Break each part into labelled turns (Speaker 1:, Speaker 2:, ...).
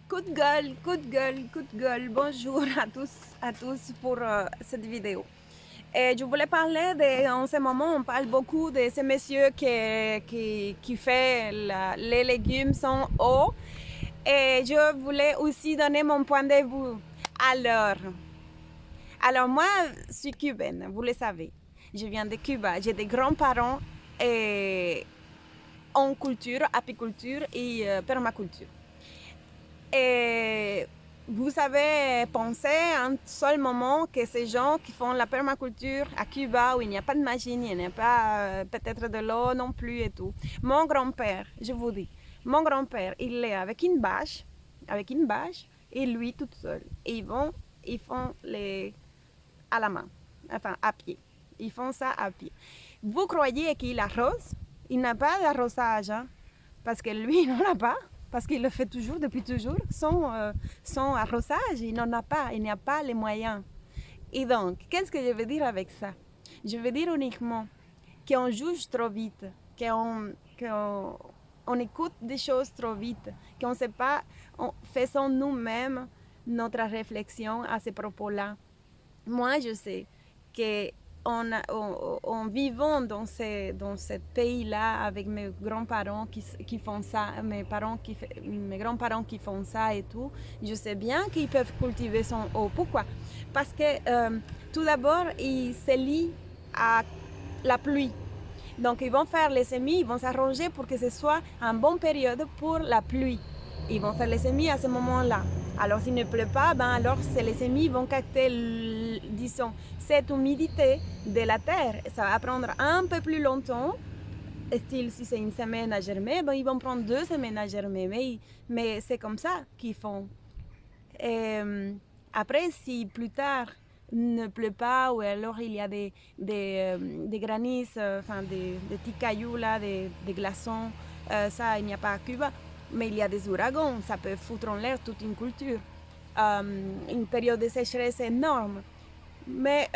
Speaker 1: Coup de gueule, coup de gueule, coup de gueule. Bonjour à tous pour cette vidéo. Et je voulais parler en ce moment, on parle beaucoup de ce monsieur qui fait les légumes sans eau. Et je voulais aussi donner mon point de vue. Alors, alors moi, je suis cubaine, vous le savez. Je viens de Cuba. J'ai des grands-parents en culture, apiculture et permaculture. Et vous avez pensé un seul moment que ces gens qui font la permaculture à Cuba, où il n'y a pas de machine, il n'y a pas peut-être de l'eau non plus et tout. Mon grand-père, je vous dis, mon grand-père, il est avec une bâche, et lui tout seul. Et ils font les à la main, enfin à pied. Ils font ça à pied. Vous croyez qu'il arrose? Il n'a pas d'arrosage, hein, parce que lui, il n'en a pas, parce qu'il le fait toujours, depuis toujours. Son arrosage, il n'en a pas, il n'y a pas les moyens. Et donc, qu'est-ce que je veux dire avec ça? Je veux dire uniquement qu'on juge trop vite, qu'on écoute des choses trop vite, qu'on ne sait pas, faisons nous-mêmes notre réflexion à ces propos-là. Moi, je sais que en vivant dans ce pays-là avec mes grands-parents qui font ça, mes grands-parents qui font ça et tout, je sais bien qu'ils peuvent cultiver son eau. Pourquoi? Parce que tout d'abord, ils se lient à la pluie. Donc, ils vont faire les semis, ils vont s'arranger pour que ce soit une bonne période pour la pluie. Ils vont faire les semis à ce moment-là. Alors, s'il ne pleut pas, ben alors les semis vont capter, disons, cette humidité de la terre. Ça va prendre un peu plus longtemps. Style, si c'est une semaine à germer, ben, ils vont prendre 2 semaines à germer. Mais c'est comme ça qu'ils font. Et, après, si plus tard ne pleut pas ou alors il y a des granis, enfin des petits cailloux là, des glaçons, ça il n'y a pas à Cuba, mais il y a des ouragans, ça peut foutre en l'air toute une culture. Une période de sécheresse énorme. Mais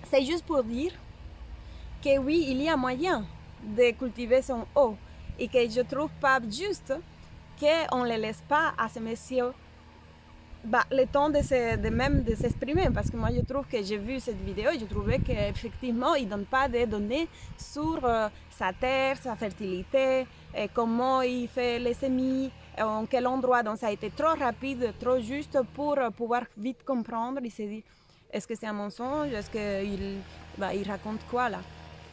Speaker 1: c'est juste pour dire que oui, il y a moyen de cultiver son eau et que je trouve pas juste qu'on ne les laisse pas à ces messieurs le temps même de s'exprimer, parce que moi je trouve que j'ai vu cette vidéo et je trouvais qu'effectivement il ne donne pas des données sur sa terre, sa fertilité, comment il fait les semis, en quel endroit. Donc ça a été trop rapide, trop juste pour pouvoir vite comprendre et se dire est-ce que c'est un mensonge, est-ce qu'il raconte quoi là.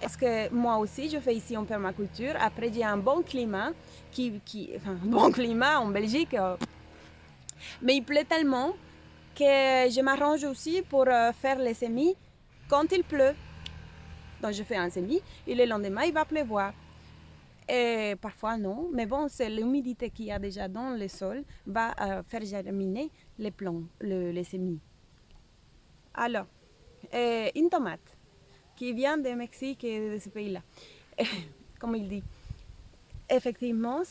Speaker 1: Est-ce que moi aussi je fais ici en permaculture, après j'ai un bon climat, enfin, un bon climat en Belgique, mais il pleut tellement que je m'arrange aussi pour faire les semis quand il pleut. Donc je fais un semis et le lendemain il va pleuvoir. Et parfois non, mais bon, c'est l'humidité qu'il y a déjà dans le sol va faire germiner les plants, les semis. Alors, une tomate qui vient de Mexique et de ce pays-là, comme il dit. Effectivement,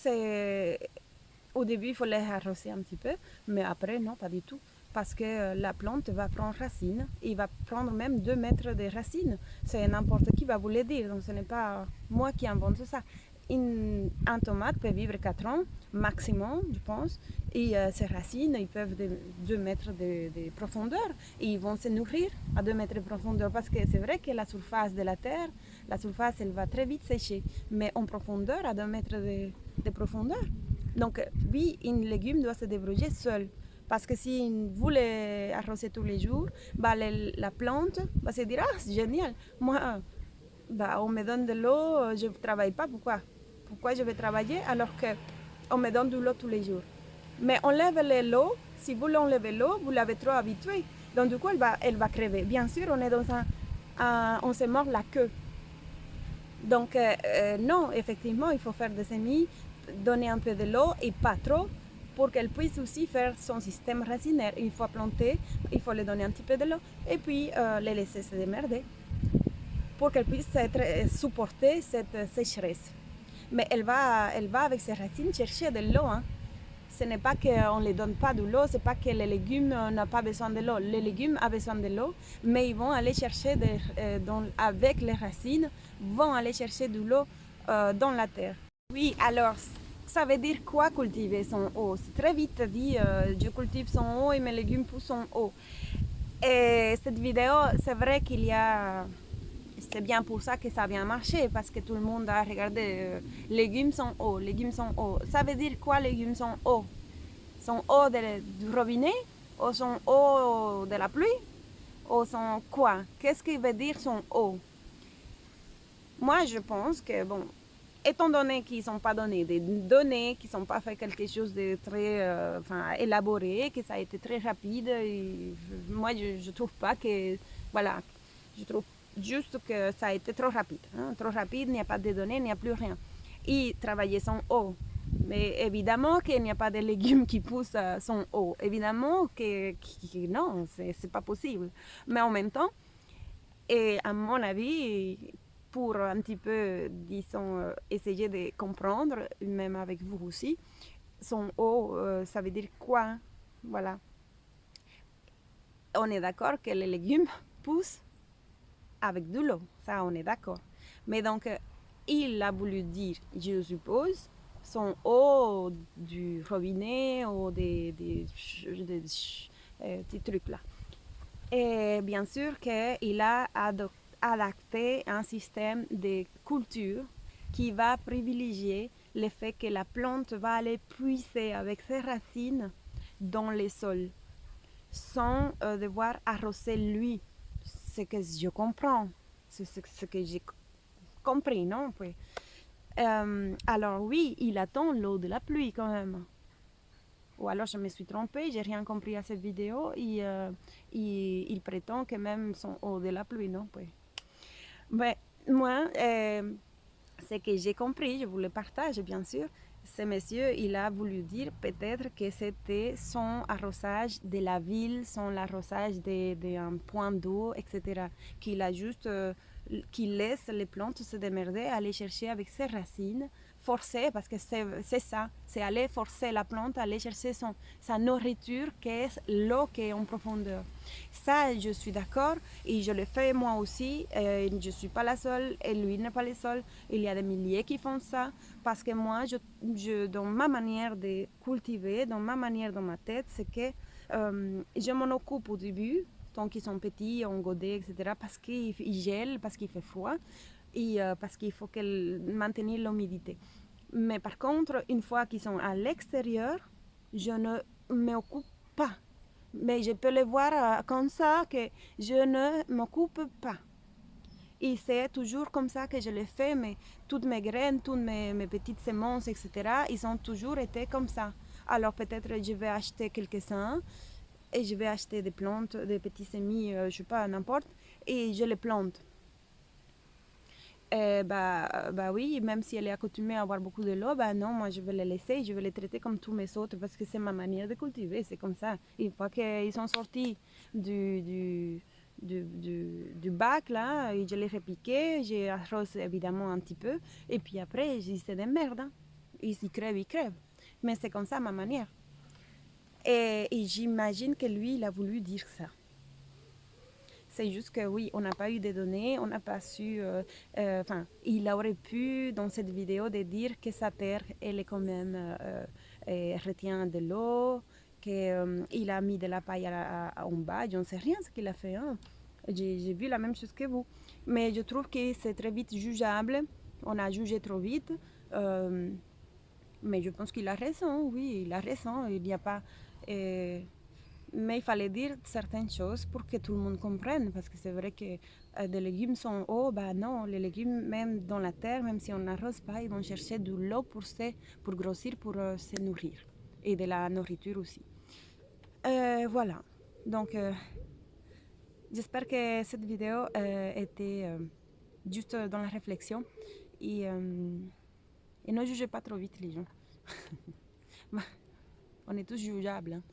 Speaker 1: au début, il faut les arroser un petit peu, mais après, non, pas du tout. Parce que la plante va prendre racine, il va prendre même 2 mètres de racines. C'est n'importe qui va vous le dire, donc ce n'est pas moi qui invente ça. Un tomate peut vivre 4 ans maximum, je pense, et ces racines, ils peuvent de 2 mètres de profondeur, et ils vont se nourrir à 2 mètres de profondeur, parce que c'est vrai que la surface de la terre, la surface, elle va très vite sécher, mais en profondeur, à 2 mètres de profondeur. Donc, oui, un légume doit se débrouiller seul. Parce que si vous l'arrosez tous les jours, bah, la plante va se dire ah, c'est génial. Moi, bah, on me donne de l'eau, je ne travaille pas. Pourquoi je vais travailler alors qu'on me donne de l'eau tous les jours? Mais enlève l'eau, si vous l'enlevez l'eau, vous l'avez trop habituée. Donc, du coup, elle va crever. Bien sûr, on est dans on se mord la queue. Donc, non, effectivement, il faut faire des semis, donner un peu de l'eau et pas trop pour qu'elle puisse aussi faire son système racinaire. Une fois plantée, il faut lui donner un petit peu de l'eau et puis les laisser se démerder pour qu'elle puisse supporter cette sécheresse. Mais elle va avec ses racines chercher de l'eau. Hein. Ce n'est pas qu'on ne les donne pas de l'eau, c'est pas que les légumes n'ont pas besoin de l'eau. Les légumes ont besoin de l'eau, mais ils vont aller chercher, avec les racines, vont aller chercher de l'eau dans la terre. Oui, alors, ça veut dire quoi cultiver son eau? C'est très vite dit, je cultive son eau et mes légumes poussent en eau. Et cette vidéo, c'est vrai qu'il y a... C'est bien pour ça que ça a bien marché, parce que tout le monde a regardé légumes sont eau, légumes sont eau. Ça veut dire quoi légumes sont eau? Sont eau du robinet? Ou sont eau de la pluie? Ou sont quoi? Qu'est-ce qui veut dire son eau? Moi, je pense que, bon, étant donné qu'ils ne sont pas donnés des données, qu'ils n'ont pas fait quelque chose de très élaboré, que ça a été très rapide, et moi, je ne trouve pas que, voilà, je trouve juste que ça a été trop rapide. Hein, trop rapide, il n'y a pas de données, il n'y a plus rien. Et travailler sans eau. Mais évidemment qu'il n'y a pas de légumes qui poussent sans eau. Évidemment que non, c'est pas possible. Mais en même temps, et à mon avis, pour un petit peu, disons, essayer de comprendre, même avec vous aussi, son eau, ça veut dire quoi? Voilà. On est d'accord que les légumes poussent avec de l'eau, ça on est d'accord. Mais donc, il a voulu dire, je suppose, son eau du robinet ou des petits trucs là. Et bien sûr qu'il a adapté un système de culture qui va privilégier le fait que la plante va aller puiser avec ses racines dans les sols sans devoir arroser lui. Ce que je comprends, c'est ce que j'ai compris, non? Alors oui, il attend l'eau de la pluie quand même. Ou alors je me suis trompée, j'ai rien compris à cette vidéo et il prétend que même son eau de la pluie, non? Mais moi, ce que j'ai compris, je vous le partage bien sûr, ce monsieur, il a voulu dire peut-être que c'était son arrosage de la ville, son arrosage d'un point d'eau, etc. Qu'il a juste, qu'il laisse les plantes se démerder, aller chercher avec ses racines, forcer, parce que c'est ça, c'est aller forcer la plante à aller chercher sa nourriture, qui est l'eau qui est en profondeur. Ça, je suis d'accord, et je le fais moi aussi, je ne suis pas la seule, et lui n'est pas le seul, il y a des milliers qui font ça, parce que moi, dans ma manière de cultiver, dans ma manière, dans ma tête, c'est que je m'en occupe au début, tant qu'ils sont petits, en godet, etc., parce qu'ils gèlent, parce qu'il fait froid, et parce qu'il faut maintenir l'humidité. Mais par contre, une fois qu'ils sont à l'extérieur, je ne m'occupe pas. Mais je peux les voir comme ça, que je ne m'occupe pas. Et c'est toujours comme ça que je le fais, mais toutes mes graines, toutes mes petites semences, etc., ils ont toujours été comme ça. Alors peut-être je vais acheter quelques-uns et je vais acheter des plantes, des petits semis, je sais pas, n'importe, et je les plante. Bah oui, même si elle est accoutumée à avoir beaucoup de l'eau, bah non, moi je vais les laisser, je vais les traiter comme tous mes autres parce que c'est ma manière de cultiver, c'est comme ça. Une fois qu'ils sont sortis du bac, là, et je les repiqué, j'arrose évidemment un petit peu, et puis après, ils se démerdent. Hein. Ils crèvent. Mais c'est comme ça ma manière. Et j'imagine que lui, il a voulu dire ça. C'est juste que oui, on n'a pas eu de données, on n'a pas su. Il aurait pu dans cette vidéo de dire que sa terre, elle est quand même retient de l'eau, qu'il a mis de la paille en bas. Je ne sais rien ce qu'il a fait. Hein. J'ai vu la même chose que vous. Mais je trouve que c'est très vite jugeable. On a jugé trop vite. Mais je pense qu'il a raison, oui, il a raison. Il n'y a pas. Mais il fallait dire certaines choses pour que tout le monde comprenne, parce que c'est vrai que des légumes sont hauts, bah non, les légumes, même dans la terre, même si on n'arrose pas, ils vont chercher de l'eau pour grossir, pour se nourrir, et de la nourriture aussi. Voilà, donc j'espère que cette vidéo était juste dans la réflexion, et ne jugez pas trop vite les gens. On est tous jugeables. Hein.